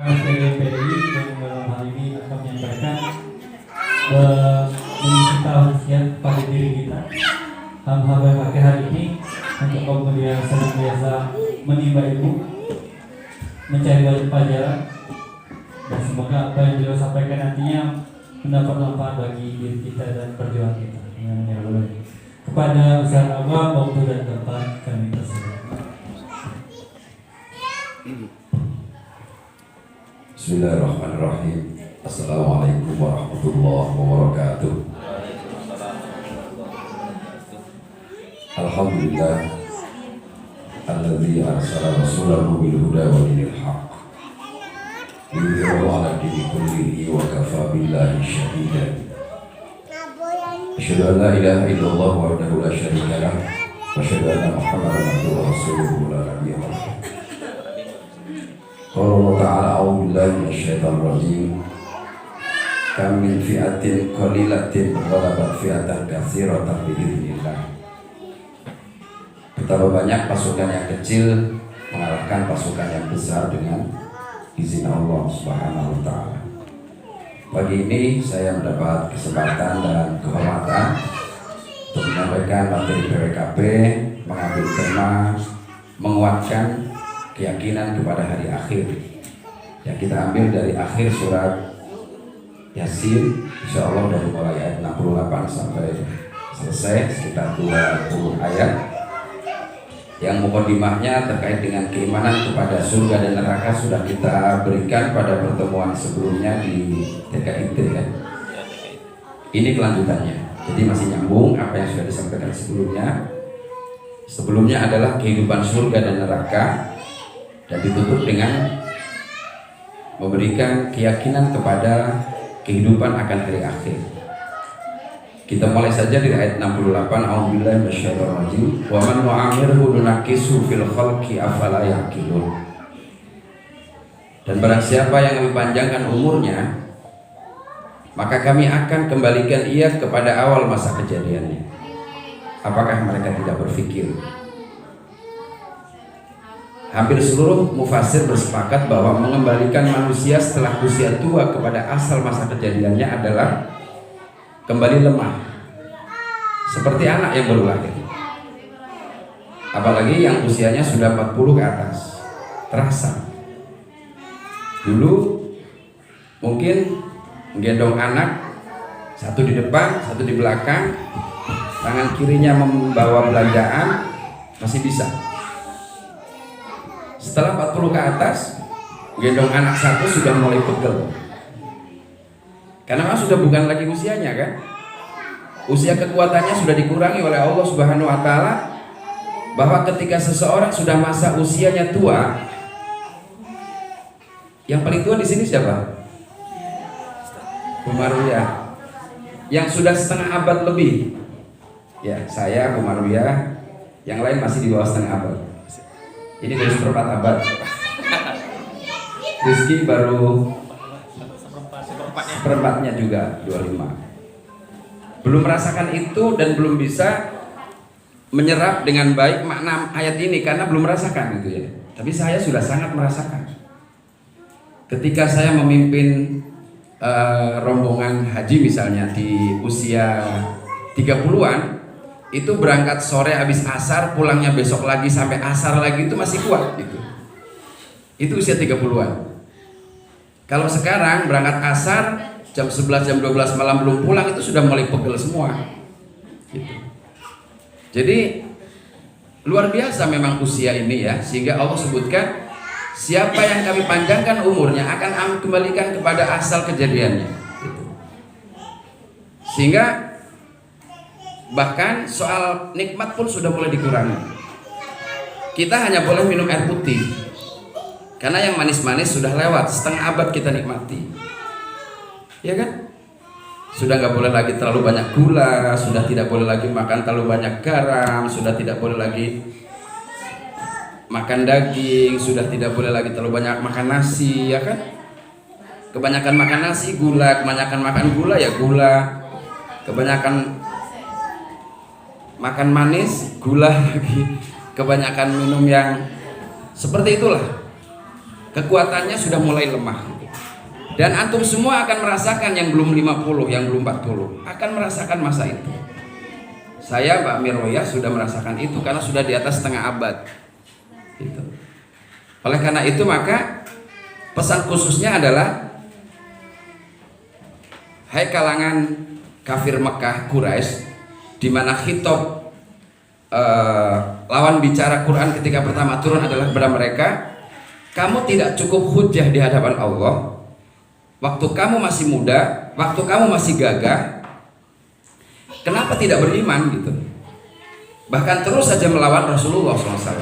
PDPI yang dalam hal ini akan menyampaikan mengisi tausiah pada diri kita hal-hal yang pakai hari ini untuk kaum yang senantiasa menimba ilmu, mencari wajib pelajaran, dan semoga apa yang beliau sampaikan nantinya mendapat manfaat bagi diri kita dan perjuangan kita. Kepada Ustaz Awam, waktu dan tempat kami persilakan. Bismillahirrahmanirrahim. Assalamualaikum warahmatullahi wabarakatuh. Alhamdulillah alladzi arsala rasulahu bil huda wa dinil haqq liyudhhirahu 'ala dini kullihi wa kafa billahi shahida. Asyhadu an la ilaha illallah wahdahu la syarika lah wa asyhadu anna Muhammadan abduhu wa rasuluhu la nabiyya ba'dahu. Qala Allah ta'ala a'udzu billahi minasyaitonir rajim. Kam min fi'atin qalilatin ghalabat fi'atan katsiratan bi idznillah. Betapa banyak pasukan yang kecil mengalahkan pasukan yang besar dengan izin Allah Subhanahu wa taala. Pagi ini saya mendapat kesempatan dan kehormatan untuk menyampaikan materi PWKP, mengambil tema menguatkan keyakinan kepada hari akhir yang kita ambil dari akhir surat Yasin, insya Allah dari mulai ayat 68 sampai selesai sekitar 20 ayat yang mukadimahnya terkait dengan keimanan kepada surga dan neraka sudah kita berikan pada pertemuan sebelumnya di TKIT ya. Ini kelanjutannya, jadi masih nyambung apa yang sudah disampaikan sebelumnya. Sebelumnya adalah kehidupan surga dan neraka, dan ditutup dengan memberikan keyakinan kepada kehidupan akan hari akhir. Kita mulai saja dari ayat 68. A'udzubillahi minasyaitonir rajim. Wa man nu'amirhu nunakisu fil khalqi afala yaqilun. Dan barang siapa yang kami panjangkan umurnya, maka kami akan kembalikan ia kepada awal masa kejadiannya. Apakah mereka tidak berpikir? Hampir seluruh mufasir bersepakat bahwa mengembalikan manusia setelah usia tua kepada asal masa kejadiannya adalah kembali lemah, seperti anak yang baru lahir. Apalagi yang usianya sudah 40 ke atas, terasa. Dulu mungkin menggendong anak, satu di depan, satu di belakang, tangan kirinya membawa belanjaan, masih bisa. Setelah 40 ke atas, gendong anak satu sudah mulai pegel. Karena memang sudah bukan lagi usianya kan. Usia kekuatannya sudah dikurangi oleh Allah Subhanahu wa taala, bahwa ketika seseorang sudah masa usianya tua, yang paling tua di sini siapa? Bu Marwiyah. Yang sudah setengah abad lebih. Ya, saya Bu Marwiyah, yang lain masih di bawah setengah abad. Ini baru seperempat abad. Rizky baru seperempatnya juga, 25. Belum merasakan itu dan belum bisa menyerap dengan baik makna ayat ini karena belum merasakan gitu ya. Tapi saya sudah sangat merasakan. Ketika saya memimpin rombongan haji misalnya di usia 30-an, itu berangkat sore habis asar, pulangnya besok lagi sampai asar lagi, itu masih kuat gitu. Itu usia 30-an. Kalau sekarang berangkat asar jam 11 jam 12 malam belum pulang, itu sudah mulai pegel semua gitu. Jadi luar biasa memang usia ini ya, sehingga Allah sebutkan siapa yang kami panjangkan umurnya akan kami kembalikan kepada asal kejadiannya gitu. Sehingga bahkan soal nikmat pun sudah mulai dikurangi. Kita hanya boleh minum air putih, karena yang manis-manis sudah lewat, setengah abad kita nikmati, ya kan? Sudah nggak boleh lagi terlalu banyak gula, sudah tidak boleh lagi makan terlalu banyak garam, sudah tidak boleh lagi makan daging, sudah tidak boleh lagi terlalu banyak makan nasi, ya kan? Kebanyakan makan nasi gula, kebanyakan makan gula ya gula, kebanyakan makan manis gula lagi, kebanyakan minum yang seperti itulah. kekuatannya sudah mulai lemah. Dan antum semua akan merasakan yang belum 50, yang belum 40 akan merasakan masa itu. Saya Pak Miroya sudah merasakan itu karena sudah di atas setengah abad. Gitu. Oleh karena itu maka pesan khususnya adalah, hai kalangan kafir Mekah Quraisy, di mana khitab lawan bicara Quran ketika pertama turun adalah kepada mereka, kamu tidak cukup hujah di hadapan Allah. Waktu kamu masih muda, waktu kamu masih gagah, kenapa tidak beriman gitu? Bahkan terus saja melawan Rasulullah SAW.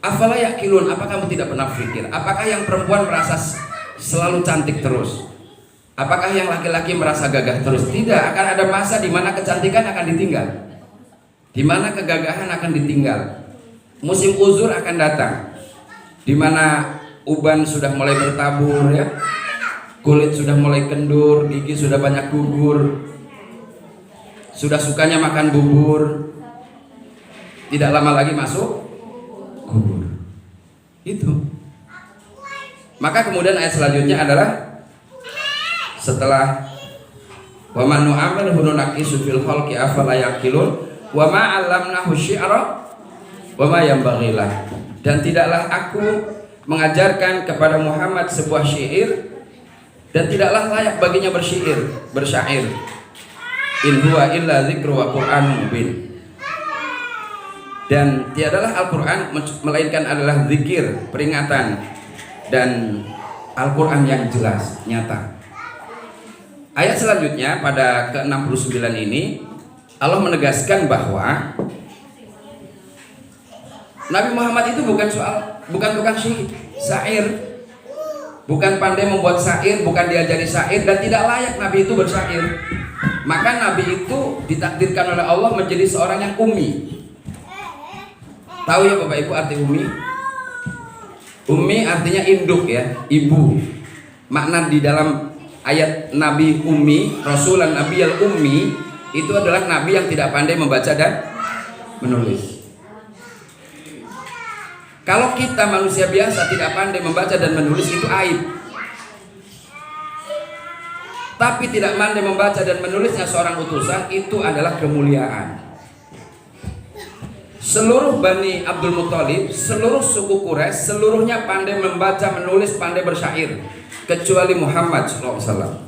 Afala yaqilun, apa kamu tidak pernah berpikir? Apakah yang perempuan merasa selalu cantik terus? Apakah yang laki-laki merasa gagah terus? Tidak, akan ada masa di mana kecantikan akan ditinggal, di mana kegagahan akan ditinggal. Musim uzur akan datang, di mana uban sudah mulai bertabur ya, kulit sudah mulai kendur, gigi sudah banyak gugur, sudah sukanya makan bubur, tidak lama lagi masuk kubur. Itu. Maka kemudian ayat selanjutnya adalah setelah wa man nu'amil hununaqisu fil khalqi afala yaqilun wa ma 'allamnahu syi'ra wa ma yanbaghi lah. Dan tidaklah aku mengajarkan kepada Muhammad sebuah syair dan tidaklah layak baginya bersyair. In huwa illa dzikru wa qur'anun mubin. Dan tiadalah Al-Qur'an melainkan adalah zikir, peringatan, dan Al-Qur'an yang jelas, nyata. Ayat selanjutnya pada ke-69 ini Allah menegaskan bahwa Nabi Muhammad itu bukan tukang syair, bukan pandai membuat syair, bukan diajari syair, dan tidak layak Nabi itu bersyair. Maka Nabi itu ditakdirkan oleh Allah menjadi seorang yang ummi. Tahu ya Bapak Ibu arti ummi? Ummi artinya induk ya, ibu. Makna di dalam ayat Nabi ummi, Rasulan Nabi al ummi, itu adalah Nabi yang tidak pandai membaca dan menulis. Kalau kita manusia biasa tidak pandai membaca dan menulis itu aib. Tapi tidak pandai membaca dan menulisnya seorang utusan itu adalah kemuliaan. Seluruh Bani Abdul Muthalib, seluruh suku Quraisy, seluruhnya pandai membaca, menulis, pandai bersyair, kecuali Muhammad SAW.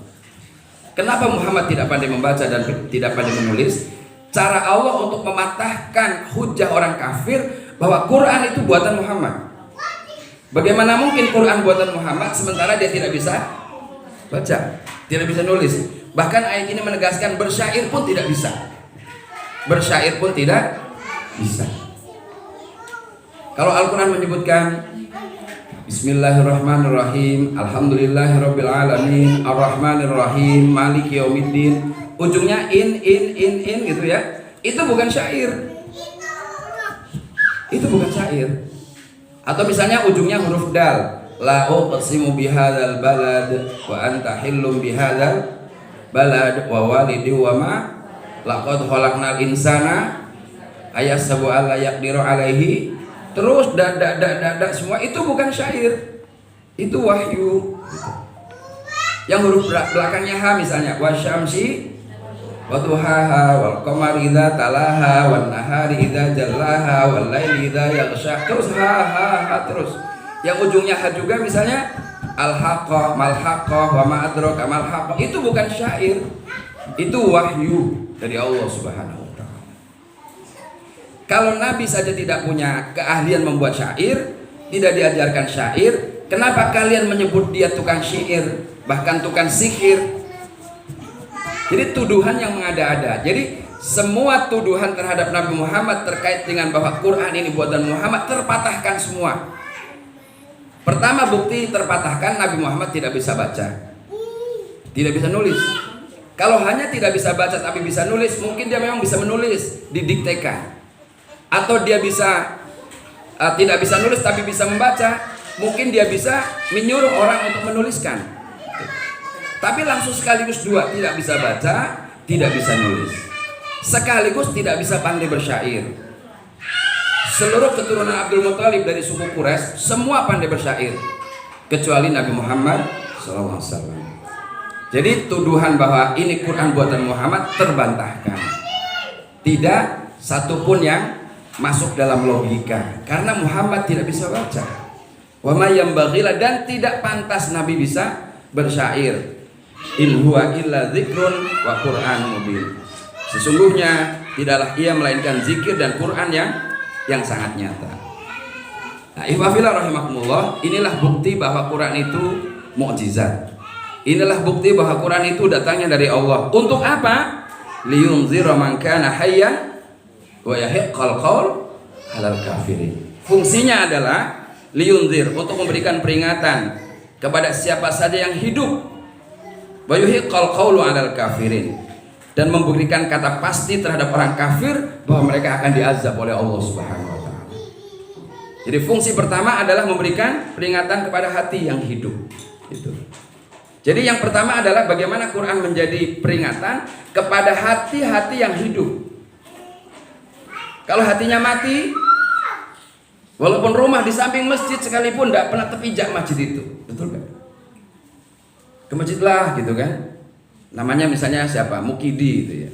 Kenapa Muhammad tidak pandai membaca dan tidak pandai menulis? Cara Allah untuk mematahkan hujah orang kafir bahwa Quran itu buatan Muhammad. Bagaimana mungkin Quran buatan Muhammad sementara dia tidak bisa baca, tidak bisa nulis? Bahkan ayat ini menegaskan bersyair pun tidak bisa. Bersyair pun tidak bisa. Kalau Al-Quran menyebutkan Bismillahirrahmanirrahim, Alhamdulillahirabbil alamin, Arrahmanirrahim, Maliki yaumiddin, ujungnya in gitu ya. Itu bukan syair. Itu bukan syair. Atau misalnya ujungnya huruf dal, la uqsimu bihadzal balad wa anta hillum bihadzal balad wa walidi wa ma laqad khalaqnal insana ayahsabu alla yaqdiru alaihi, terus semua itu bukan syair, itu wahyu. Yang huruf belakangnya ha misalnya wasyamsi wa duhaha wal qamari idza talaha wan nahari idza jallaha wal laili idza yaghsha, terus ha terus. Yang ujungnya ha juga misalnya al haqqah mal haqqah wa ma adraka mal haqqah, itu bukan syair, itu wahyu dari Allah Subhanahu. Kalau Nabi saja tidak punya keahlian membuat syair, tidak diajarkan syair, kenapa kalian menyebut dia tukang syair, bahkan tukang sihir? Jadi tuduhan yang mengada-ada. Jadi semua tuduhan terhadap Nabi Muhammad terkait dengan bahwa Quran ini buatan Muhammad terpatahkan semua. Pertama bukti terpatahkan, Nabi Muhammad tidak bisa baca, tidak bisa nulis. Kalau hanya tidak bisa baca tapi bisa nulis, mungkin dia memang bisa menulis, didiktekan. Atau dia bisa tidak bisa nulis tapi bisa membaca, mungkin dia bisa menyuruh orang untuk menuliskan. Tapi langsung sekaligus dua, tidak bisa baca, tidak bisa nulis, sekaligus tidak bisa pandai bersyair. seluruh keturunan Abdul Muthalib dari suku Quraisy semua pandai bersyair kecuali Nabi Muhammad SAW. Jadi tuduhan bahwa ini Quran buatan Muhammad terbantahkan. Tidak satupun yang masuk dalam logika karena Muhammad tidak bisa baca. Wa ma yambaghilah, dan tidak pantas Nabi bisa bersyair. In huwa illa dzikrun wa Qur'an mubin. Sesungguhnya tidaklah ia melainkan zikir dan Quran yang sangat nyata. Nah, ihwafillah rahimakumullah, inilah bukti bahwa Quran itu mukjizat. Inilah bukti bahwa Quran itu datangnya dari Allah. Untuk apa? Liyunzira man kana hayyan wa yahiqqal qaul 'alal kafirin. Fungsinya adalah liyunzir, untuk memberikan peringatan kepada siapa saja yang hidup. Wa yahiqqal qaulu 'alal kafirin, dan memberikan kata pasti terhadap orang kafir bahwa mereka akan diazab oleh Allah Subhanahu wa taala. Jadi fungsi pertama adalah memberikan peringatan kepada hati yang hidup. Itu. Jadi yang pertama adalah bagaimana Quran menjadi peringatan kepada hati-hati yang hidup. Kalau hatinya mati, walaupun rumah di samping masjid sekalipun tidak pernah terpijak masjid itu, betul kan? Ke masjid lah gitu kan? Namanya misalnya siapa? Mukidi itu ya.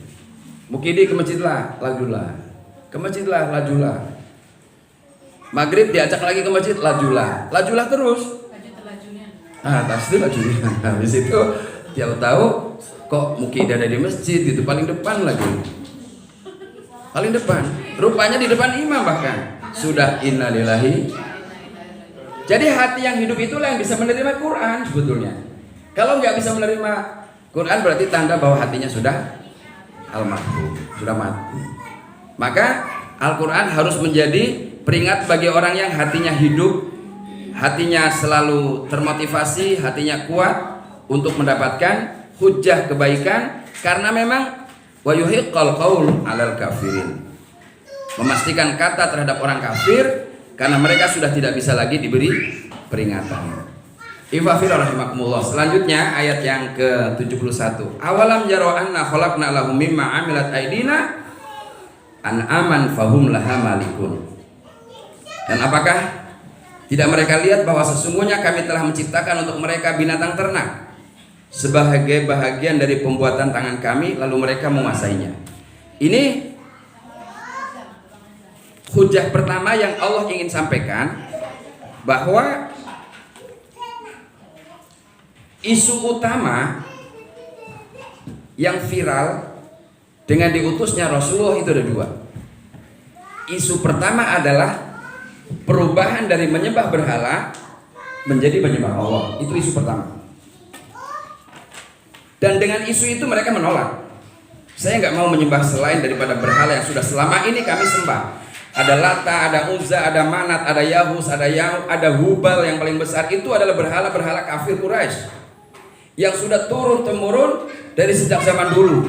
Mukidi ke masjid lah, lajulah. Ke masjid lah, lajulah. Maghrib diajak lagi ke masjid, lajulah. Lajulah terus. Pasti lajunya. Habis itu dia tahu kok Mukidi ada di masjid itu paling depan lagi. Paling depan. Rupanya di depan imam bahkan. Sudah innalillahi. Jadi hati yang hidup itulah yang bisa menerima Quran sebetulnya. Kalau nggak bisa menerima Quran berarti tanda bahwa hatinya sudah almarhum, sudah mati. Maka Al-Quran harus menjadi peringat bagi orang yang hatinya hidup, hatinya selalu termotivasi, hatinya kuat untuk mendapatkan hujjah kebaikan, karena memang wa yuhiqqal qaul 'alal kafirin, memastikan kata terhadap orang kafir karena mereka sudah tidak bisa lagi diberi peringatan. Ifafir rahimakumullah. Selanjutnya ayat yang ke-71. Awalam yaro anna khalaqna lahum mimma amilat aydina an'aman fahum laha malikun. Dan apakah tidak mereka lihat bahwa sesungguhnya kami telah menciptakan untuk mereka binatang ternak sebagai bahagian dari pembuatan tangan kami, lalu mereka menguasainya. Ini hujah pertama yang Allah ingin sampaikan, bahwa isu utama yang viral dengan diutusnya Rasulullah itu ada dua. Isu pertama adalah perubahan dari menyembah berhala menjadi menyembah Allah. Itu isu pertama. Dan dengan isu itu mereka menolak. Saya nggak mau menyembah selain daripada berhala yang sudah selama ini kami sembah. Ada Lata, ada Uzza, ada Manat, ada Yahus, ada Hubal yang paling besar. Itu adalah berhala-berhala kafir Quraisy yang sudah turun temurun dari sejak zaman dulu,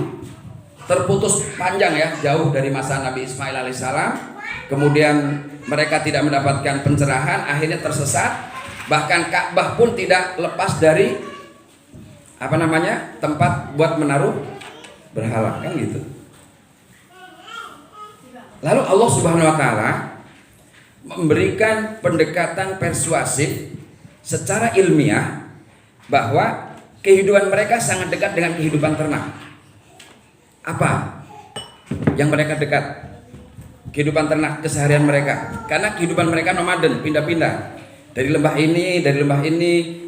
terputus panjang ya, jauh dari masa Nabi Ismail alaihissalam. Kemudian mereka tidak mendapatkan pencerahan, akhirnya tersesat. Bahkan Ka'bah pun tidak lepas dari tempat buat menaruh berhala, kan gitu. Lalu Allah Subhanahu wa taala memberikan pendekatan persuasif secara ilmiah bahwa kehidupan mereka sangat dekat dengan kehidupan ternak. Apa yang mereka dekat? Kehidupan ternak keseharian mereka. Karena kehidupan mereka nomaden, pindah-pindah. Dari lembah ini,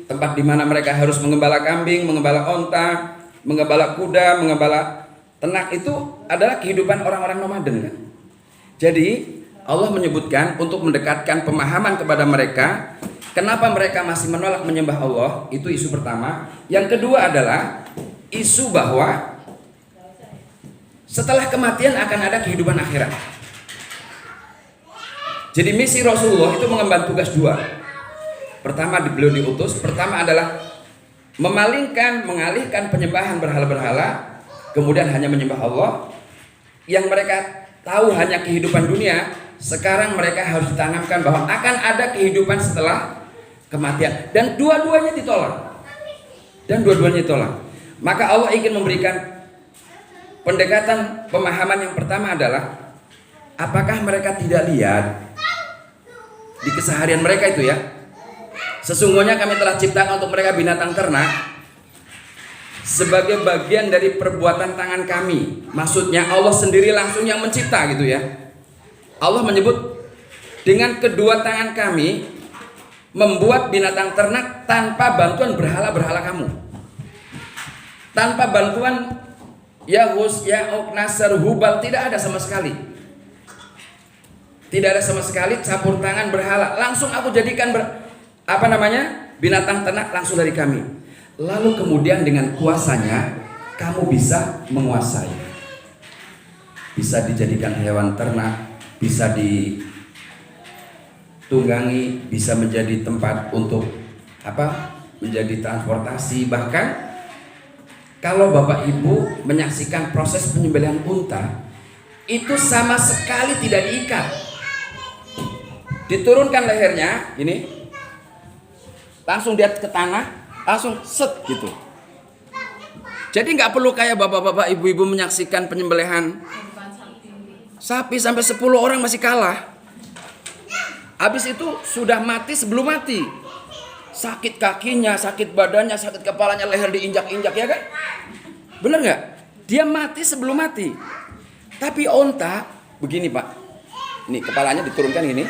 tempat di mana mereka harus mengembala kambing, mengembala onta, mengembala kuda, mengembala ternak, itu adalah kehidupan orang-orang nomaden kan. Jadi Allah menyebutkan untuk mendekatkan pemahaman kepada mereka. Kenapa mereka masih menolak menyembah Allah? Itu isu pertama. Yang kedua adalah isu bahwa setelah kematian akan ada kehidupan akhirat. Jadi misi Rasulullah itu mengemban tugas dua. Pertama beliau diutus, pertama adalah mengalihkan penyembahan berhala-berhala, kemudian hanya menyembah Allah. Yang mereka tahu hanya kehidupan dunia, sekarang mereka harus ditanamkan bahwa akan ada kehidupan setelah kematian, dan dua-duanya ditolak. Maka Allah ingin memberikan pendekatan pemahaman yang pertama adalah, apakah mereka tidak lihat di keseharian mereka itu ya. Sesungguhnya kami telah ciptakan untuk mereka binatang ternak sebagai bagian dari perbuatan tangan kami. Maksudnya Allah sendiri langsung yang mencipta gitu ya. Allah menyebut dengan kedua tangan kami membuat binatang ternak tanpa bantuan berhala-berhala kamu. Tanpa bantuan Yahus, Ya'uq, Nasr, Hubal, tidak ada sama sekali. Tidak ada sama sekali campur tangan berhala. Langsung aku jadikan binatang ternak langsung dari kami. Lalu kemudian dengan kuasanya kamu bisa menguasai. Bisa dijadikan hewan ternak, bisa ditunggangi, bisa menjadi tempat untuk menjadi transportasi. Bahkan kalau Bapak Ibu menyaksikan proses penyembelihan unta, itu sama sekali tidak diikat. Diturunkan lehernya, ini langsung dia ke tanah, langsung set gitu. Jadi nggak perlu kayak bapak-bapak, ibu-ibu menyaksikan penyembelihan sapi sampai 10 orang masih kalah. Habis itu sudah mati sebelum mati. Sakit kakinya, sakit badannya, sakit kepalanya, leher diinjak-injak ya kan? Bener nggak? Dia mati sebelum mati. Tapi onta begini Pak, ini kepalanya diturunkan gini.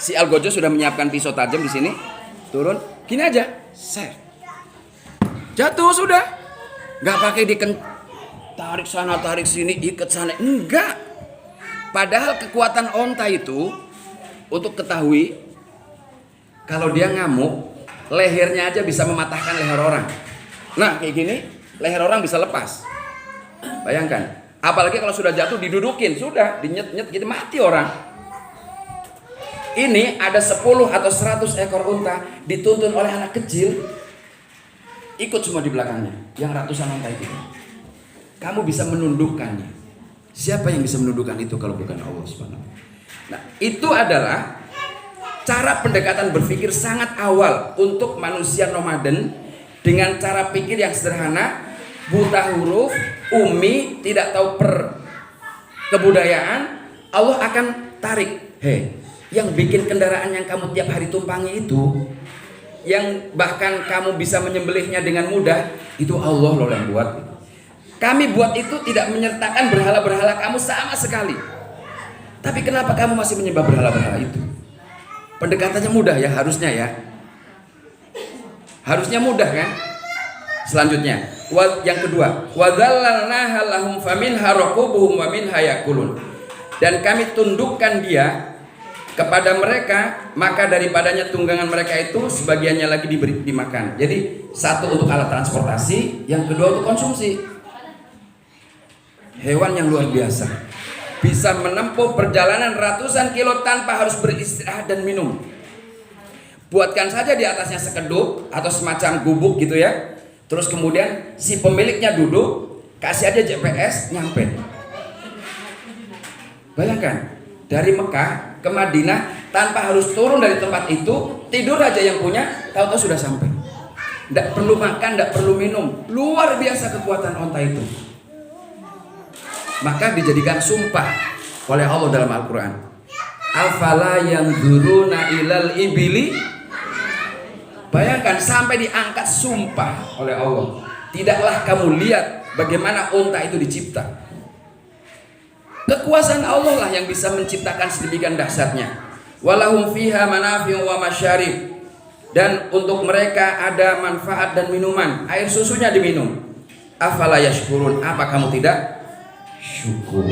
Si Algojo sudah menyiapkan pisau tajam di sini. Turun, gini aja, set. Jatuh sudah. Nggak pakai tarik sana, tarik sini, ikat sana, enggak. Padahal kekuatan onta itu untuk ketahui, kalau dia ngamuk, lehernya aja bisa mematahkan leher orang. Nah kayak gini, leher orang bisa lepas. Bayangkan, apalagi kalau sudah jatuh didudukin, sudah dinyet-nyet gitu mati orang. Ini ada 10 atau 100 ekor unta dituntun oleh anak kecil, ikut semua di belakangnya, yang ratusan unta itu. Kamu bisa menundukkannya. Siapa yang bisa menundukkan itu kalau bukan Allah Subhanahu. Nah, itu adalah cara pendekatan berpikir sangat awal untuk manusia nomaden dengan cara pikir yang sederhana, buta huruf, umi, tidak tahu kebudayaan. Allah akan tarik, yang bikin kendaraan yang kamu tiap hari tumpangi itu, yang bahkan kamu bisa menyembelihnya dengan mudah, itu Allah loh yang buat. Kami buat itu tidak menyertakan berhala-berhala kamu sama sekali. Tapi kenapa kamu masih menyembah berhala-berhala itu? Pendekatannya mudah ya, harusnya ya. Harusnya mudah kan? Selanjutnya, yang kedua, wadzallalnaha lahum faminha raqubuhum wa minha yakulun. Dan kami tundukkan dia kepada mereka, maka daripadanya tunggangan mereka itu sebagiannya lagi diberi dimakan. Jadi satu untuk alat transportasi, yang kedua untuk konsumsi. Hewan yang luar biasa, bisa menempuh perjalanan ratusan kilo tanpa harus beristirahat dan minum. Buatkan saja di atasnya sekeduk atau semacam gubuk gitu ya. Terus kemudian si pemiliknya duduk, kasih aja GPS, nyampe. Bayangkan, dari Mekah ke Madinah tanpa harus turun dari tempat itu, tidur aja yang punya, tahu-tahu sudah sampai. Tidak perlu makan, tidak perlu minum. Luar biasa kekuatan onta itu. Maka dijadikan sumpah oleh Allah dalam Al-Quran. Afala yanzuruna ilal ibili. Bayangkan sampai diangkat sumpah oleh Allah. Tidaklah kamu lihat bagaimana unta itu dicipta. Kekuasaan Allah lah yang bisa menciptakan sedemikian dahsyatnya. Walahum fiha manafi'u wa masyarib. Dan untuk mereka ada manfaat dan minuman. Air susunya diminum. Afala yashkurun. Apa kamu tidak syukur?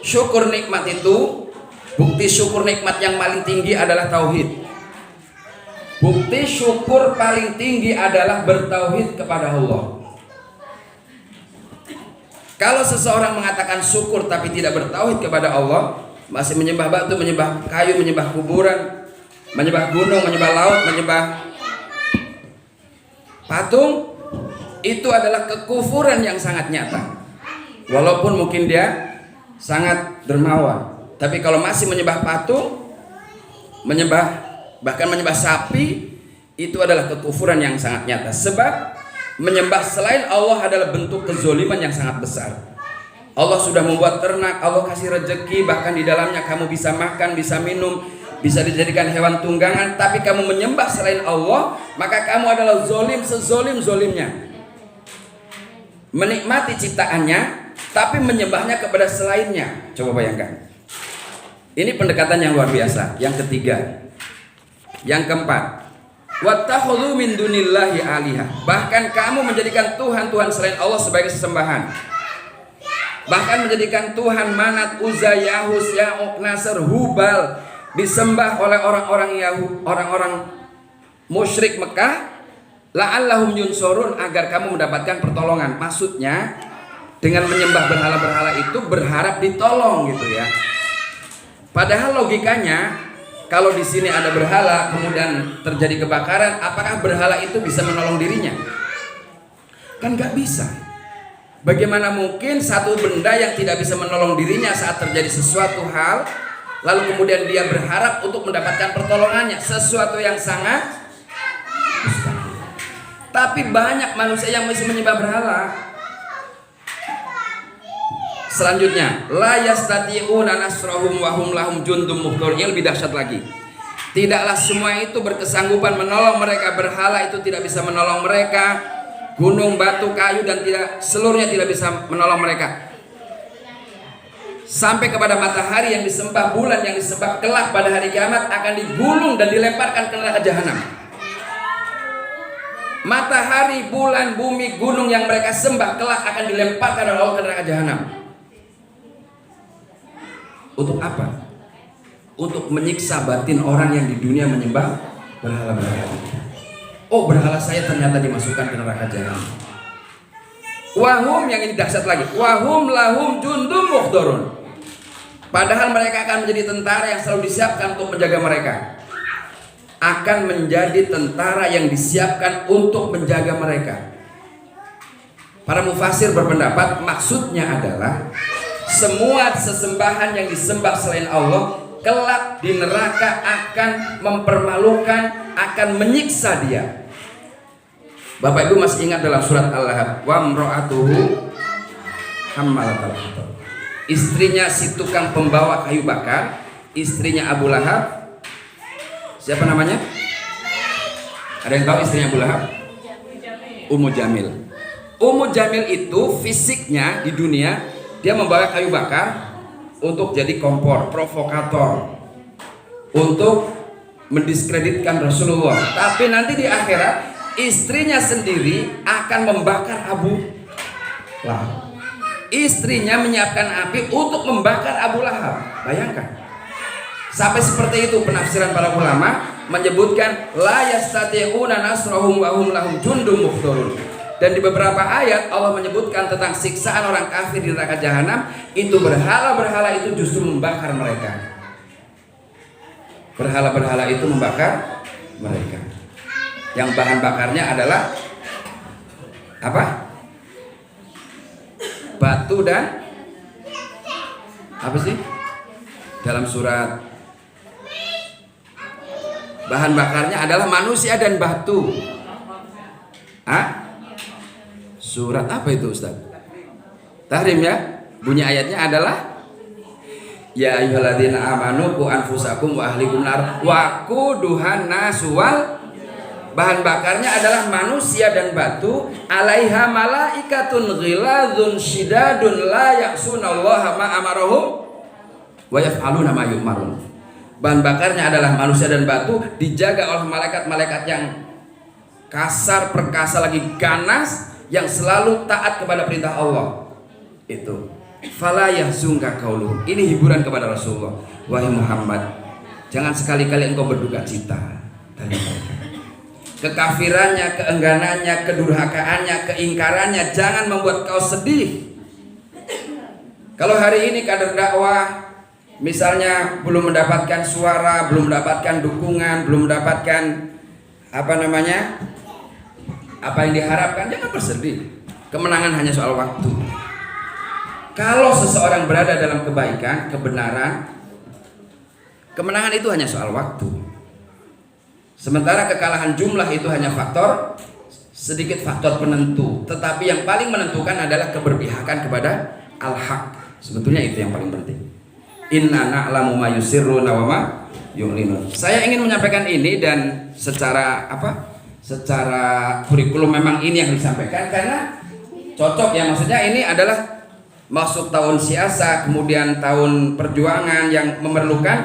Syukur nikmat itu, bukti syukur nikmat yang paling tinggi adalah tauhid. Bukti syukur paling tinggi adalah bertauhid kepada Allah. Kalau seseorang mengatakan syukur tapi tidak bertauhid kepada Allah, masih menyembah batu, menyembah kayu, menyembah kuburan, menyembah gunung, menyembah laut, menyembah patung, itu adalah kekufuran yang sangat nyata. Walaupun mungkin dia sangat dermawan, tapi kalau masih menyembah patung, bahkan menyembah sapi, itu adalah kekufuran yang sangat nyata. Sebab menyembah selain Allah adalah bentuk kezoliman yang sangat besar. Allah sudah membuat ternak, Allah kasih rezeki, bahkan di dalamnya kamu bisa makan, bisa minum, bisa dijadikan hewan tunggangan, tapi kamu menyembah selain Allah, maka kamu adalah zolim sezolim-zolimnya. Menikmati ciptaannya, tapi menyembahnya kepada selainnya. Coba bayangkan. Ini pendekatan yang luar biasa. Yang ketiga, yang keempat, wattakhudhu min dunillahi alihah. Bahkan kamu menjadikan Tuhan selain Allah sebagai sesembahan. Bahkan menjadikan Tuhan Manat, Uzza, Yahus, Ya'uq, Nasr, Hubal disembah oleh orang-orang musyrik Mekah, la'allahum yunsurun, agar kamu mendapatkan pertolongan. Maksudnya dengan menyembah berhala-berhala itu berharap ditolong gitu ya. Padahal logikanya kalau di sini ada berhala kemudian terjadi kebakaran, apakah berhala itu bisa menolong dirinya? Kan nggak bisa. Bagaimana mungkin satu benda yang tidak bisa menolong dirinya saat terjadi sesuatu hal, lalu kemudian dia berharap untuk mendapatkan pertolongannya? Sesuatu yang sangat mustahil. Tapi banyak manusia yang masih menyembah berhala. Selanjutnya, la yastati'una nasrahum wa hum lahum jundum muhdur. Yang lebih dahsyat lagi, tidaklah semua itu berkesanggupan menolong mereka. Berhala itu tidak bisa menolong mereka. Gunung, batu, kayu, dan seluruhnya tidak bisa menolong mereka. Sampai kepada matahari yang disembah, bulan yang disembah, kelak pada hari kiamat akan digulung dan dilemparkan ke neraka jahanam. Matahari, bulan, bumi, gunung yang mereka sembah kelak akan dilemparkan oleh Allah ke neraka jahanam. Untuk apa? Untuk menyiksa batin orang yang di dunia menyembah berhala-berhala. Oh, berhala saya ternyata dimasukkan ke neraka jahanam. Wahum, yang ini dahsyat lagi, wahum lahum jundum muhdharun. Padahal mereka akan menjadi tentara yang selalu disiapkan untuk menjaga mereka. Akan menjadi tentara yang disiapkan untuk menjaga mereka. Para mufasir berpendapat maksudnya adalah semua sesembahan yang disembah selain Allah kelak di neraka akan mempermalukan, akan menyiksa dia. Bapak Ibu masih ingat dalam surat Al-Lahab, wa mra'atuhu hammalatal hatab. Istrinya si tukang pembawa kayu bakar, istrinya Abu Lahab. Siapa namanya? Ada yang tahu istrinya Abu Lahab? Ummu Jamil. Ummu Jamil itu fisiknya di dunia dia membawa kayu bakar untuk jadi kompor, provokator, untuk mendiskreditkan Rasulullah. Tapi nanti di akhirat istrinya sendiri akan membakar Abu Lahab. Istrinya menyiapkan api untuk membakar Abu Lahab. Bayangkan. Sampai seperti itu penafsiran para ulama menyebutkan la yastati'una nasrahum wa hum lahum jundum muhdharun. Dan di beberapa ayat Allah menyebutkan tentang siksaan orang kafir di neraka jahanam, itu berhala-berhala itu justru membakar mereka. Berhala-berhala itu membakar mereka. Yang bahan bakarnya adalah apa? Batu dan apa sih? Dalam surat bahan bakarnya adalah manusia dan batu. Hah? Surat apa itu Ustaz? Tahrim ya? Bunyi ayatnya adalah ya ayyuhalladzina amanu qu anfusakum wa ahlikum nar wa quduhan nasu wal. Bahan bakarnya adalah manusia dan batu, alaiha malaikatun ghiladzun syidadun la ya'sunallaha ma amarahum wa yaf'aluna ma yu'marun. Bahan bakarnya adalah manusia dan batu, dijaga oleh malaikat-malaikat yang kasar, perkasa, lagi ganas, yang selalu taat kepada perintah Allah. Itu fala yahzunka qauluhum. Ini hiburan kepada Rasulullah. Wahai Muhammad, jangan sekali-kali engkau berduka cita dari mereka. Kekafirannya, keengganannya, kedurhakaannya, keingkarannya jangan membuat kau sedih. Kalau hari ini kader dakwah misalnya belum mendapatkan suara, belum mendapatkan dukungan, belum mendapatkan apa yang diharapkan, jangan bersedih. Kemenangan hanya soal waktu. Kalau seseorang berada dalam kebaikan, kebenaran, kemenangan itu hanya soal waktu. Sementara kekalahan jumlah itu hanya sedikit faktor penentu. Tetapi yang paling menentukan adalah keberpihakan kepada al-haq. Sebetulnya itu yang paling penting. Inna na'lamu ma yusirruna wa ma yu'linun. Saya ingin menyampaikan ini dan secara apa? Secara kurikulum memang ini yang disampaikan karena cocok ya, maksudnya ini adalah masuk tahun siasa, kemudian tahun perjuangan yang memerlukan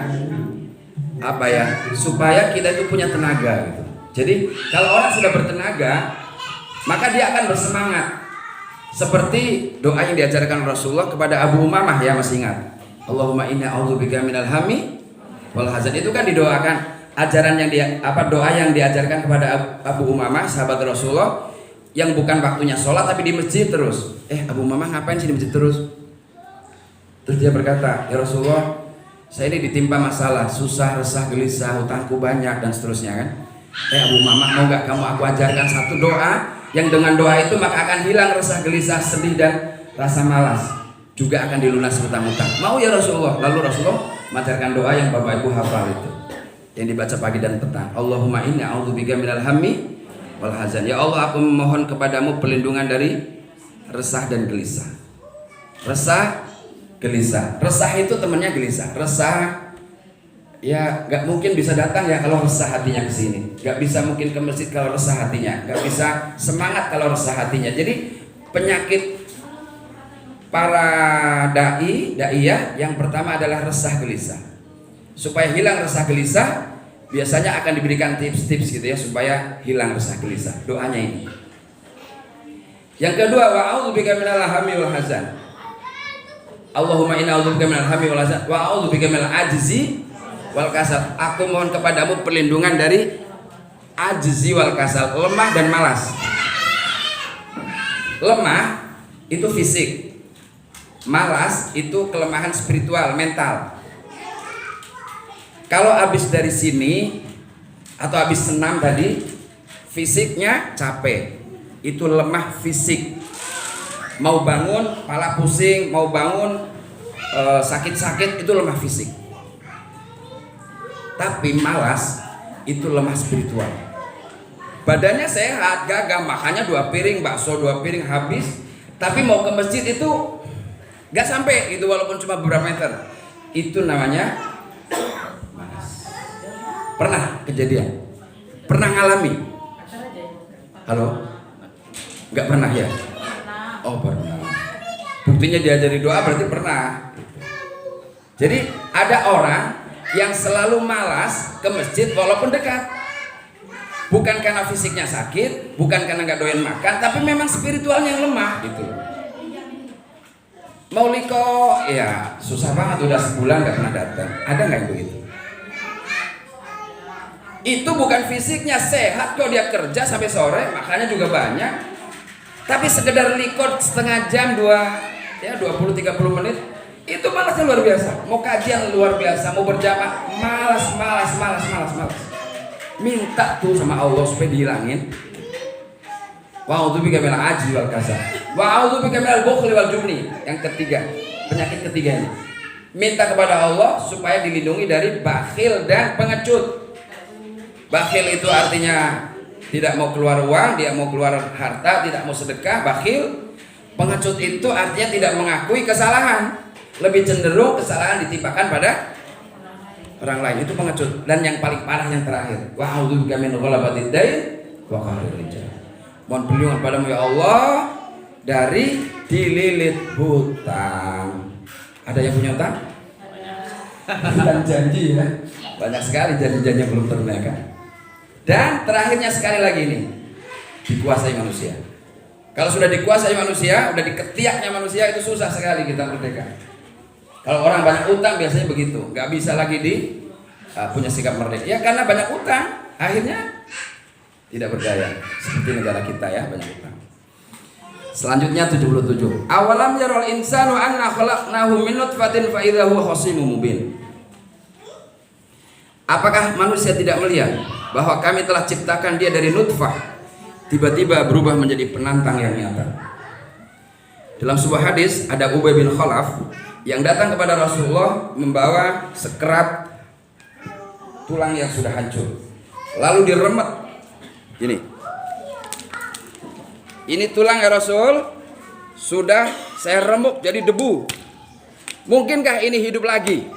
apa ya? Supaya kita itu punya tenaga gitu. Jadi kalau orang sudah bertenaga, maka dia akan bersemangat. Seperti doa yang diajarkan Rasulullah kepada Abu Umamah ya, masih ingat? Allahumma inna a'udzubika minal hammi wal hazan. Itu kan didoakan. Ajaran yang doa yang diajarkan kepada Abu Umamah, sahabat Rasulullah, yang bukan waktunya sholat tapi di masjid terus. Abu Umamah ngapain sih di masjid terus? Terus dia berkata, ya Rasulullah, saya ini ditimpa masalah, susah, resah, gelisah, hutangku banyak dan seterusnya kan. Abu Umamah, mau gak kamu aku ajarkan satu doa yang dengan doa itu maka akan hilang resah, gelisah, sedih dan rasa malas, juga akan dilunasi hutang-hutang. Mau ya Rasulullah? Lalu Rasulullah mengajarkan doa yang Bapak Ibu hafal itu, yang dibaca pagi dan petang. Allahumma inni a'udzubika minal hammi wal hazan. Ya Allah, aku memohon kepadamu perlindungan dari resah dan gelisah. Resah, gelisah. Resah itu temannya gelisah. Resah ya gak mungkin bisa datang ya kalau resah hatinya ke sini. Gak bisa mungkin ke masjid kalau resah hatinya. Gak bisa semangat kalau resah hatinya. Jadi penyakit para daiyah yang pertama adalah resah gelisah. Supaya hilang resah gelisah, biasanya akan diberikan tips-tips gitu ya supaya hilang resah gelisah. Doanya ini. Yang kedua, wa a'udzubika minal hammi wal hazan. Allahumma inna a'udzubika minal hammi wal hazan wa a'udzubika minal ajzi wal kasal. Aku mohon kepadamu perlindungan dari ajzi wal kasal, lemah dan malas. Lemah itu fisik. Malas itu kelemahan spiritual, mental. Kalau habis dari sini atau habis senam tadi, fisiknya capek, itu lemah fisik. Mau bangun, kepala pusing, mau bangun sakit-sakit, itu lemah fisik. Tapi malas itu lemah spiritual. Badannya sehat, gagah, makannya 2 piring bakso, 2 piring habis, tapi mau ke masjid itu gak sampai, itu walaupun cuma beberapa meter. Itu namanya pernah kejadian? Pernah ngalami? Halo? Gak pernah ya? Oh pernah. Buktinya diajari doa berarti pernah. Jadi ada orang yang selalu malas ke masjid walaupun dekat. Bukan karena fisiknya sakit, bukan karena gak doyan makan, tapi memang spiritualnya yang lemah gitu. Mau liko, ya susah banget, udah sebulan gak pernah datang. Ada gak yang begitu? Itu bukan fisiknya sehat kok, dia kerja sampai sore, makanya juga banyak. Tapi sekedar likor setengah jam, 20-30 menit, itu malasnya luar biasa. Mau kajian luar biasa, mau berjamaah, malas. Minta tuh sama Allah supaya dihilangin. Wa'udzubika minal ajzi wal kasal. Wa'udzubika minal bukhli wal jubni. Yang ketiga, penyakit ketiga ini. Minta kepada Allah supaya dilindungi dari bakhil dan pengecut. Bakhil itu artinya tidak mau keluar uang, dia mau keluar harta, tidak mau sedekah, bakhil. Pengecut itu artinya tidak mengakui kesalahan, lebih cenderung kesalahan ditimpakan pada orang lain. Itu pengecut. Dan yang paling parah yang terakhir, wa'udzubika min ghalabatid dain wa qahrir rijal. Mohon perlindungan padamu ya Allah dari dililit hutang. Ada yang punya hutang? Dan janji ya, banyak sekali janji-janji yang belum terunaikan. Dan terakhirnya sekali lagi ini, dikuasai manusia. Kalau sudah dikuasai manusia, udah diketiaknya manusia, itu susah sekali kita merdeka. Kalau orang banyak utang biasanya begitu, nggak bisa lagi punya sikap merdeka. Ya karena banyak utang, akhirnya tidak berdaya. Seperti negara kita ya, banyak utang. Selanjutnya 77. Awalam yarul insanu anna khalaqnahu min nutfatin fa idza huwa khasimun mubin. Apakah manusia tidak melihat bahwa kami telah ciptakan dia dari nutfah, tiba-tiba berubah menjadi penantang yang nyata. Dalam sebuah hadis ada Ubay bin Khalaf yang datang kepada Rasulullah membawa sekerat tulang yang sudah hancur, lalu diremet. Ini tulang ya Rasul, sudah saya remuk jadi debu. Mungkinkah ini hidup lagi?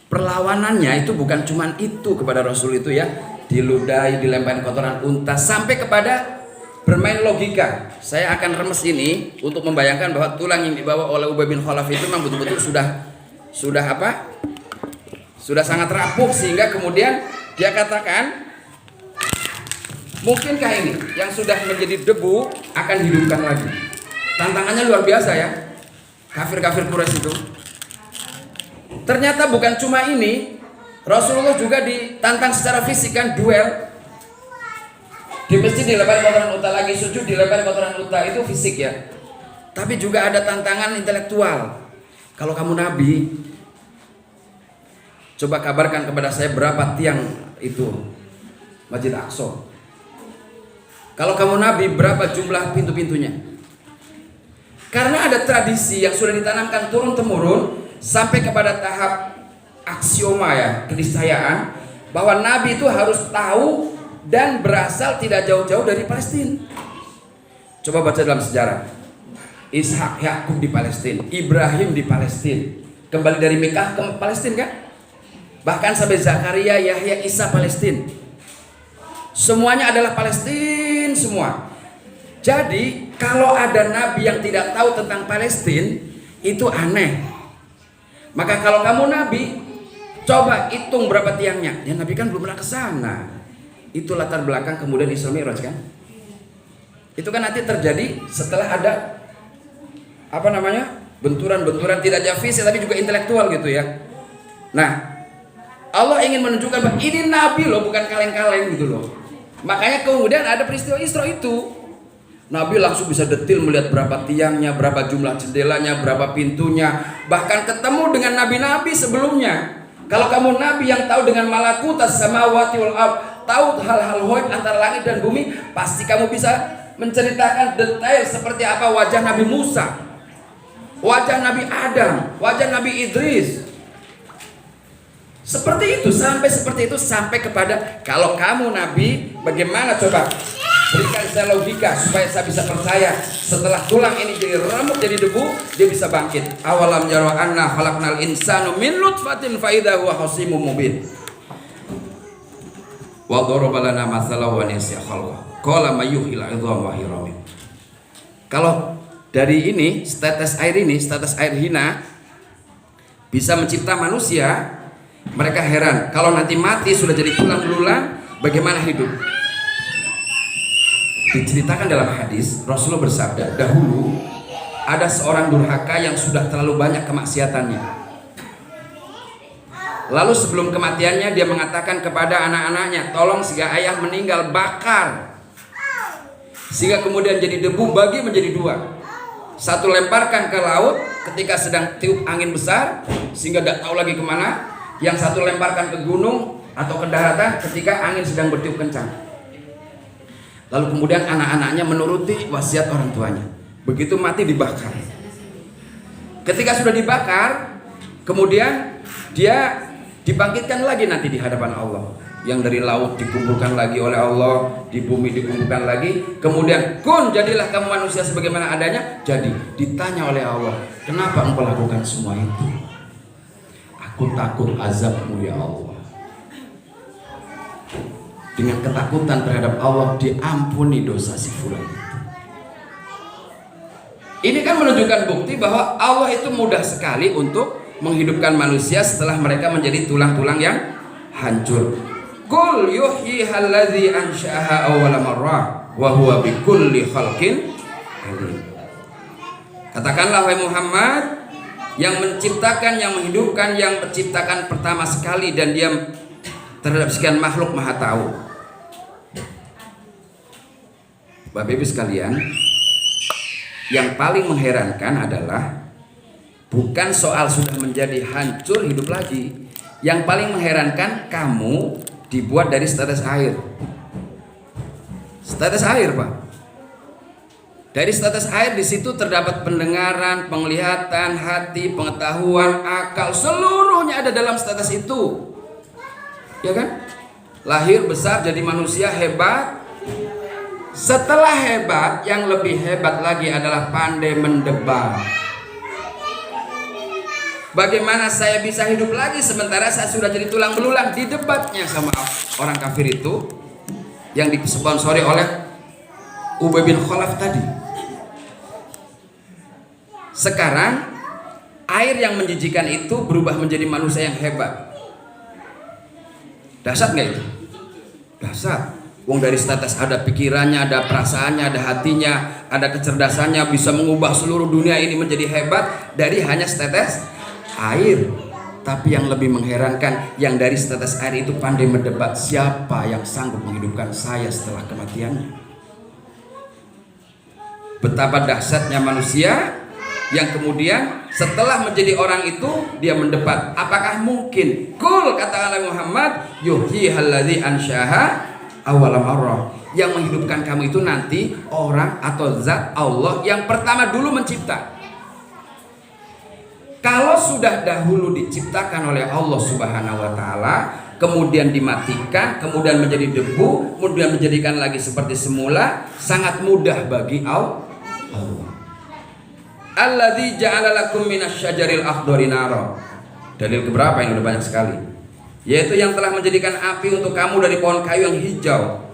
perlawanannya itu bukan cuman itu kepada Rasul itu ya, diludahi, dilemparin kotoran unta, sampai kepada bermain logika. Saya akan remes ini untuk membayangkan bahwa tulang yang dibawa oleh Ubay bin Khalaf itu memang betul-betul sudah apa? Sudah sangat rapuh, sehingga kemudian dia katakan, mungkinkah ini yang sudah menjadi debu akan dihidupkan lagi? Tantangannya luar biasa ya, kafir-kafir Quraisy itu. Ternyata bukan cuma ini, Rasulullah juga ditantang secara fisik kan, duel. Di masjid dilempar kotoran unta lagi, sujud dilempar kotoran unta, itu fisik ya. Tapi juga ada tantangan intelektual. Kalau kamu nabi, coba kabarkan kepada saya berapa tiang itu Masjid Aqsa. Kalau kamu nabi, berapa jumlah pintu-pintunya? Karena ada tradisi yang sudah ditanamkan turun-temurun sampai kepada tahap aksioma ya, keniscayaan bahwa nabi itu harus tahu dan berasal tidak jauh-jauh dari Palestina. Coba baca dalam sejarah. Ishak, Yakub di Palestina, Ibrahim di Palestina, kembali dari Mekah ke Palestina kan? Bahkan sampai Zakaria, Yahya, Isa Palestina. Semuanya adalah Palestina semua. Jadi kalau ada nabi yang tidak tahu tentang Palestina, itu aneh. Maka kalau kamu nabi, coba hitung berapa tiangnya. Ya nabi kan belum pernah ke sana. Itu latar belakang kemudian Isra Mi'raj kan. Itu kan nanti terjadi setelah ada apa namanya? Benturan-benturan tidak hanya fisik tapi juga intelektual gitu ya. Nah, Allah ingin menunjukkan bahwa ini nabi loh, bukan kaleng-kaleng gitu loh. Makanya kemudian ada peristiwa Isra itu. Nabi langsung bisa detil melihat berapa tiangnya, berapa jumlah jendelanya, berapa pintunya, bahkan ketemu dengan nabi-nabi sebelumnya. Kalau kamu nabi yang tahu dengan malakutas samawati wal ard, tahu hal-hal ghaib antara langit dan bumi, pasti kamu bisa menceritakan detail seperti apa wajah Nabi Musa, wajah Nabi Adam, wajah Nabi Idris. Seperti itu, sampai kepada kalau kamu nabi, bagaimana coba? Berikan saya logika supaya saya bisa percaya setelah tulang ini jadi remuk, jadi debu, dia bisa bangkit. Awalam yara anna khalaqnal insanu min nutfatin fa idza huwa khasimun mubin. Wa daraba lana mathalan wa nasiya khalqa. Qala may yuhyil 'idhama wa hiya ramim. Kalau dari ini, status air hina bisa mencipta manusia, mereka heran. Kalau nanti mati sudah jadi tulang belulang, bagaimana hidup? Diceritakan dalam hadis, Rasulullah bersabda, dahulu ada seorang durhaka yang sudah terlalu banyak kemaksiatannya. Lalu sebelum kematiannya dia mengatakan kepada anak-anaknya, tolong jika ayah meninggal bakar, sehingga kemudian jadi debu bagi menjadi dua. Satu lemparkan ke laut ketika sedang tiup angin besar sehingga tidak tahu lagi kemana. Yang satu lemparkan ke gunung atau ke daratan ketika angin sedang bertiup kencang. Lalu kemudian anak-anaknya menuruti wasiat orang tuanya. Begitu mati dibakar. Ketika sudah dibakar, kemudian dia dibangkitkan lagi nanti di hadapan Allah. Yang dari laut dikumpulkan lagi oleh Allah, di bumi dikumpulkan lagi. Kemudian kun jadilah kamu manusia sebagaimana adanya. Jadi ditanya oleh Allah, kenapa engkau lakukan semua itu? Aku takut azabmu ya Allah. Dengan ketakutan terhadap Allah diampuni dosa si fulan itu. Ini kan menunjukkan bukti bahwa Allah itu mudah sekali untuk menghidupkan manusia setelah mereka menjadi tulang-tulang yang hancur. Qul yuhyihal ladzi ansha'aha awwala marrah wa huwa bikulli khalqin alim. Katakanlah wahai Muhammad, yang menciptakan, yang menghidupkan, yang menciptakan pertama sekali dan dia terhadap sekian makhluk maha tahu. Bapak Ibu sekalian, yang paling mengherankan adalah bukan soal sudah menjadi hancur hidup lagi. Yang paling mengherankan kamu dibuat dari status air. Status air, Pak. Dari status air di situ terdapat pendengaran, penglihatan, hati, pengetahuan, akal, seluruhnya ada dalam status itu. Ya kan? Lahir besar jadi manusia hebat. Setelah hebat, yang lebih hebat lagi adalah pandai mendebat. Bagaimana saya bisa hidup lagi sementara saya sudah jadi tulang belulang? Di debatnya sama orang kafir itu yang disponsori oleh Ubay bin Khalaf tadi. Sekarang air yang menjijikan itu berubah menjadi manusia yang hebat. Dahsyat nggak itu? Dahsyat. Wong dari status ada pikirannya, ada perasaannya, ada hatinya, ada kecerdasannya, bisa mengubah seluruh dunia ini menjadi hebat dari hanya setetes air. Tapi yang lebih mengherankan, yang dari setetes air itu pandai mendebat siapa yang sanggup menghidupkan saya setelah kematiannya. Betapa dahsyatnya manusia yang kemudian setelah menjadi orang itu dia mendebat, apakah mungkin? Qul, katakanlah Muhammad, yuhyihal ladzi ansyaha awwala marrah, yang menghidupkan kamu itu nanti orang atau zat Allah yang pertama dulu mencipta. Kalau sudah dahulu diciptakan oleh Allah Subhanahu wa taala, kemudian dimatikan, kemudian menjadi debu, kemudian menjadikan lagi seperti semula, sangat mudah bagi Allah. Alladzi ja'ala lakum minasyajaril akhdari nara. Dalil keberapa yang udah banyak sekali? Yaitu yang telah menjadikan api untuk kamu dari pohon kayu yang hijau.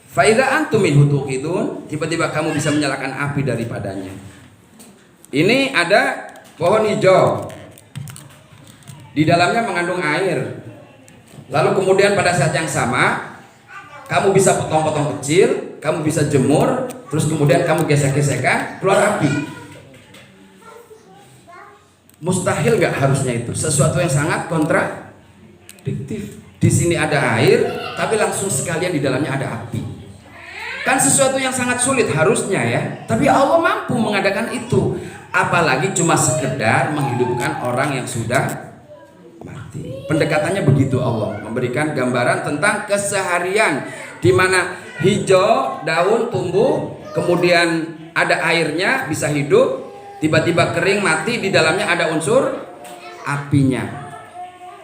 Fa idza antum minhu tuqidun, tiba-tiba kamu bisa menyalakan api daripadanya. Ini ada pohon hijau. Di dalamnya mengandung air. Lalu kemudian pada saat yang sama kamu bisa potong-potong kecil, kamu bisa jemur, terus kemudian kamu gesek-gesekkan, keluar api. Mustahil nggak harusnya itu? Sesuatu yang sangat kontradiktif. Di sini ada air, tapi langsung sekalian di dalamnya ada api. Kan sesuatu yang sangat sulit harusnya ya. Tapi Allah mampu mengadakan itu. Apalagi cuma sekedar menghidupkan orang yang sudah mati. Pendekatannya begitu Allah memberikan gambaran tentang keseharian, di mana hijau daun tumbuh, kemudian ada airnya bisa hidup. Tiba-tiba kering mati, di dalamnya ada unsur apinya.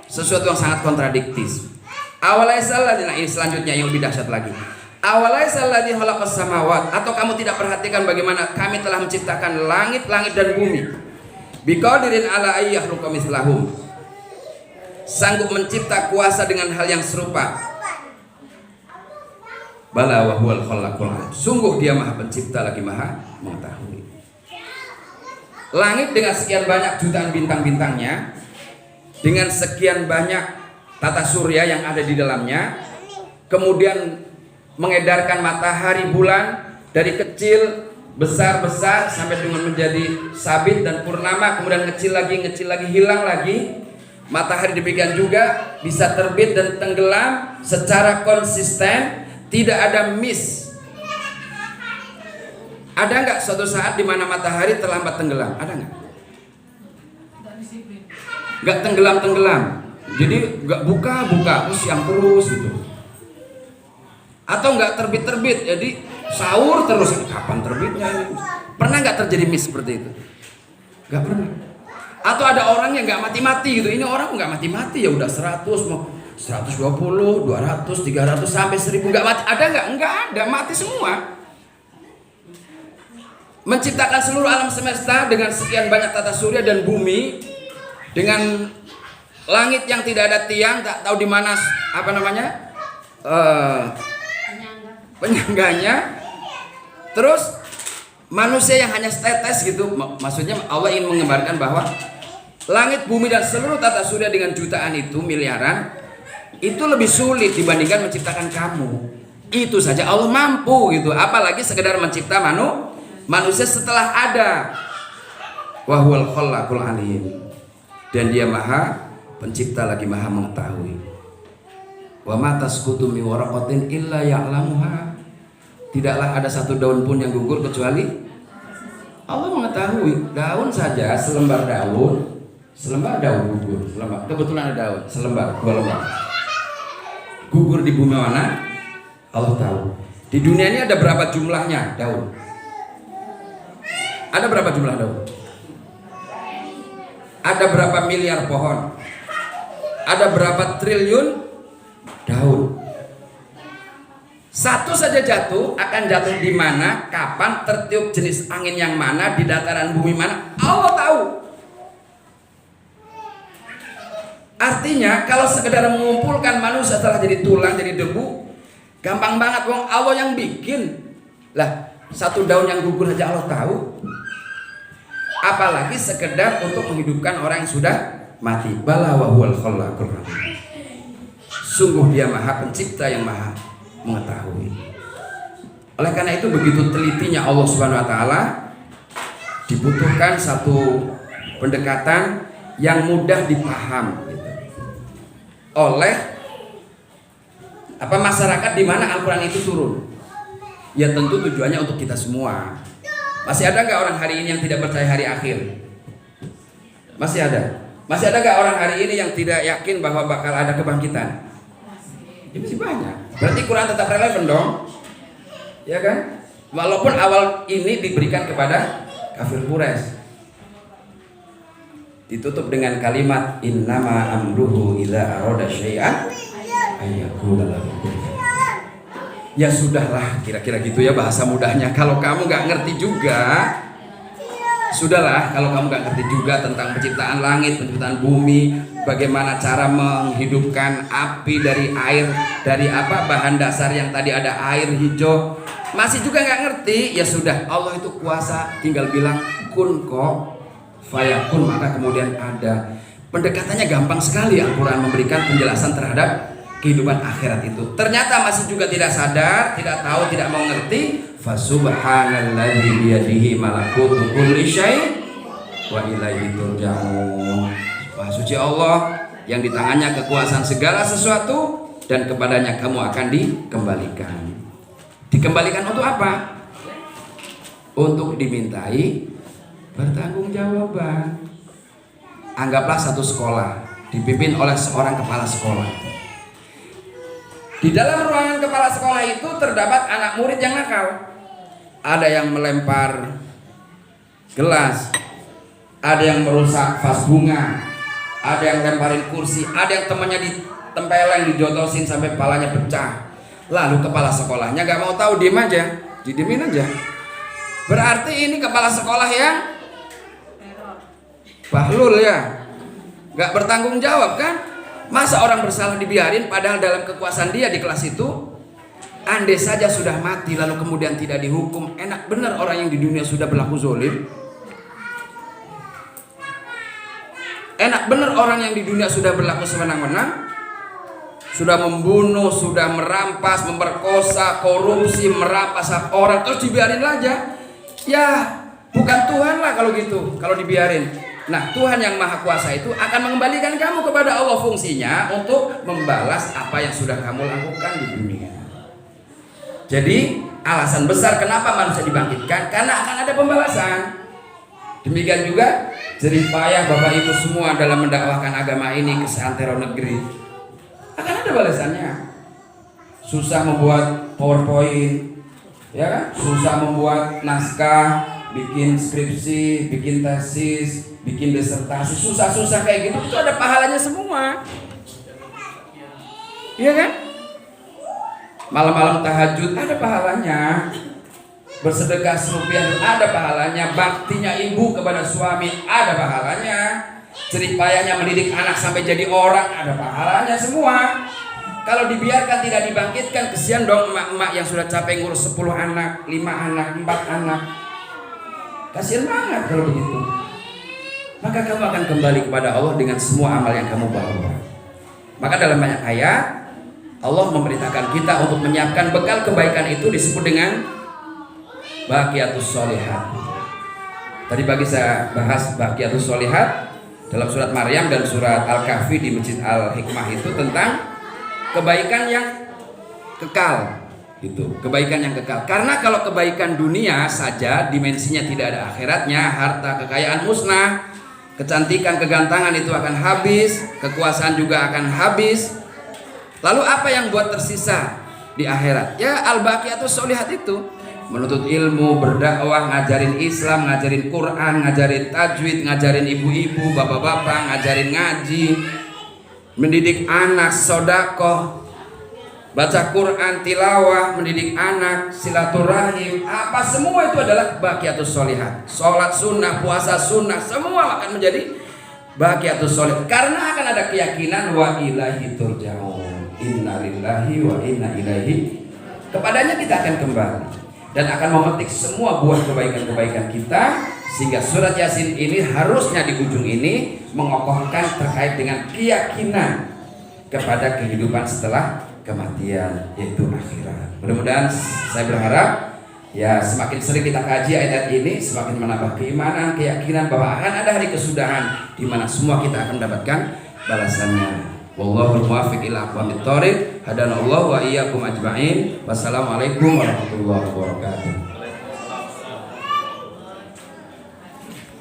Sesuatu yang sangat kontradiktif. Awalaisal ladzina, ini selanjutnya yang lebih dahsyat lagi. Awalaisal ladzi khalaqas samawat, atau kamu tidak perhatikan bagaimana kami telah menciptakan langit-langit dan bumi. Biqadirin ala ayyahluqa mislahum. Sanggup mencipta, kuasa dengan hal yang serupa. Bala wa huwal khallaqul alim. Sungguh dia Maha Pencipta lagi Maha Mengetahui. Langit dengan sekian banyak jutaan bintang-bintangnya, dengan sekian banyak tata surya yang ada di dalamnya, kemudian mengedarkan matahari bulan dari kecil besar-besar sampai dengan menjadi sabit dan purnama, kemudian kecil lagi hilang lagi. Matahari demikian juga bisa terbit dan tenggelam secara konsisten, tidak ada miss. Ada nggak suatu saat di mana matahari terlambat tenggelam? Ada nggak? Nggak tenggelam. Jadi nggak buka terus siang terus gitu. Atau nggak terbit, jadi sahur terus. Kapan terbitnya ini? Pernah nggak terjadi miss seperti itu? Nggak pernah. Atau ada orang yang nggak mati-mati gitu. Ini orang nggak mati-mati, ya udah 100, mau 120, 200, 300 sampai 1000 nggak mati. Ada nggak? Nggak ada, mati semua. Menciptakan seluruh alam semesta dengan sekian banyak tata surya dan bumi, dengan langit yang tidak ada tiang, tak tahu di mana penyangganya. Terus manusia yang hanya setetes gitu. Maksudnya Allah ingin menggambarkan bahwa langit, bumi dan seluruh tata surya dengan jutaan itu, miliaran, itu lebih sulit dibandingkan menciptakan kamu. Itu saja Allah mampu gitu. Apalagi sekedar mencipta manusia setelah ada. Wa huwal khallaqul alim. Dan dia Maha Pencipta lagi Maha Mengetahui. Wa ma tasqutu min waraqatin illa ya'lamuha. Tidaklah ada satu daun pun yang gugur kecuali Allah mengetahui. Daun saja, selembar daun gugur. Kebetulan ada daun, selembar, 2 lembar. Gugur di bumi mana? Allah tahu. Di dunia ini ada berapa jumlahnya daun? Ada berapa jumlah daun? Ada berapa miliar pohon? Ada berapa triliun daun? Satu saja jatuh, akan jatuh di mana, kapan, tertiup jenis angin yang mana, di dataran bumi mana, Allah tahu. Artinya kalau sekedar mengumpulkan manusia setelah jadi tulang, jadi debu, gampang banget. Wong Allah yang bikin. Lah, satu daun yang gugur saja Allah tahu. Apalagi sekedar untuk menghidupkan orang yang sudah mati. Bala wa huwal khallaqur rahim. Sungguh dia Maha Pencipta yang Maha mengetahui. Oleh karena itu begitu telitinya Allah Subhanahu wa taala, dibutuhkan satu pendekatan yang mudah dipaham gitu, oleh masyarakat di mana Al-Quran itu turun. Ya tentu tujuannya untuk kita semua. Masih ada nggak orang hari ini yang tidak percaya hari akhir? Masih ada. Masih ada nggak orang hari ini yang tidak yakin bahwa bakal ada kebangkitan? Ya masih banyak. Berarti Quran tetap relevan dong, ya kan? Walaupun awal ini diberikan kepada kafir Quraisy, ditutup dengan kalimat innama amruhu idza arada syai'an ayyaqula lahu kun. Ya sudahlah, kira-kira gitu ya bahasa mudahnya. Kalau kamu nggak ngerti juga, sudahlah. Kalau kamu nggak ngerti juga tentang penciptaan langit, penciptaan bumi, bagaimana cara menghidupkan api dari air, dari bahan dasar yang tadi ada air hijau, masih juga nggak ngerti, ya sudah. Allah itu kuasa, tinggal bilang kun kok fayakun, maka kemudian ada. Pendekatannya gampang sekali. Al-Quran memberikan penjelasan terhadap kehidupan akhirat itu. Ternyata masih juga tidak sadar, tidak tahu, tidak mau ngerti. Fasubhanalladzi biyadihi malakutu kulli syai' wa ilaihi turja'un. Wah, suci Allah yang di tangannya kekuasaan segala sesuatu dan kepadanya kamu akan dikembalikan. Dikembalikan untuk apa? Untuk dimintai pertanggungjawaban. Anggaplah satu sekolah dipimpin oleh seorang kepala sekolah. Di dalam ruangan kepala sekolah itu terdapat anak murid yang nakal. Ada yang melempar gelas, ada yang merusak vas bunga, ada yang lemparin kursi, ada yang temannya ditempeleng, dijotosin sampai kepalanya pecah. Lalu kepala sekolahnya gak mau tahu, diem aja, didiemin aja. Berarti ini kepala sekolah yang bahlul ya, gak bertanggung jawab kan? Masa orang bersalah dibiarin padahal dalam kekuasaan dia di kelas itu? Andai saja sudah mati lalu kemudian tidak dihukum, enak benar orang yang di dunia sudah berlaku zolim. Enak benar orang yang di dunia sudah berlaku sewenang-wenang, sudah membunuh, sudah merampas, memperkosa, korupsi, merampas hak orang, terus dibiarin aja. Ya bukan Tuhan lah kalau gitu, kalau dibiarin. Nah, Tuhan yang Maha Kuasa itu akan mengembalikan kamu kepada Allah, fungsinya untuk membalas apa yang sudah kamu lakukan di dunia. Jadi alasan besar kenapa manusia dibangkitkan, karena akan ada pembalasan. Demikian juga jerih payah Bapak Ibu semua dalam mendakwahkan agama ini ke seantero negeri, akan ada balasannya. Susah membuat PowerPoint, ya kan? Susah membuat naskah, bikin skripsi, bikin tesis, bikin disertasi, susah-susah kayak gitu, itu ada pahalanya semua. Iya kan? Malam-malam tahajud ada pahalanya. Bersedekah serupiah ada pahalanya. Baktinya ibu kepada suami ada pahalanya. Jerih payahnya mendidik anak sampai jadi orang ada pahalanya semua. Kalau dibiarkan tidak dibangkitkan, kesian dong emak-emak yang sudah capek ngurus 10 anak, 5 anak, 4 anak. Kasian banget kalau begitu. Maka kamu akan kembali kepada Allah dengan semua amal yang kamu bawa. Maka dalam banyak ayat Allah memerintahkan kita untuk menyiapkan bekal kebaikan itu, disebut dengan baqiyatus sholihat. Tadi pagi saya bahas baqiyatus sholihat dalam surat Maryam dan surat Al-Kahfi di Masjid Al-Hikmah itu tentang kebaikan yang kekal. Itu kebaikan yang kekal. Karena kalau kebaikan dunia saja dimensinya tidak ada akhiratnya, harta kekayaan musnah, kecantikan kegantangan itu akan habis, kekuasaan juga akan habis. Lalu apa yang buat tersisa di akhirat? Ya al-baqiyatus sholihat itu, menuntut ilmu, berdakwah, ngajarin Islam, ngajarin Quran, ngajarin tajwid, ngajarin ibu-ibu, bapak-bapak, ngajarin ngaji, mendidik anak, sedekah, baca Quran, tilawah, mendidik anak, silaturahim, apa semua itu adalah baqiyatus sholihat. Sholat sunnah, puasa sunnah, semua akan menjadi baqiyatus sholihat, karena akan ada keyakinan wa ilaihi turja'un, inna lillahi wa inna ilaihi, kepadanya kita akan kembali dan akan memetik semua buah kebaikan-kebaikan kita. Sehingga surat Yasin ini harusnya di ujung ini mengokohkan terkait dengan keyakinan kepada kehidupan setelah kematian, yaitu akhirat. Mudah-mudahan saya berharap ya semakin sering kita kaji ayat ini semakin menambah keimanan, keyakinan bahwa akan ada hari kesudahan di mana semua kita akan mendapatkan balasannya. Wallahul muwaffiq ila aqwamit thoriq. Hadanallahu wa iyyakum ajma'in. Wassalamualaikum warahmatullahi wabarakatuh.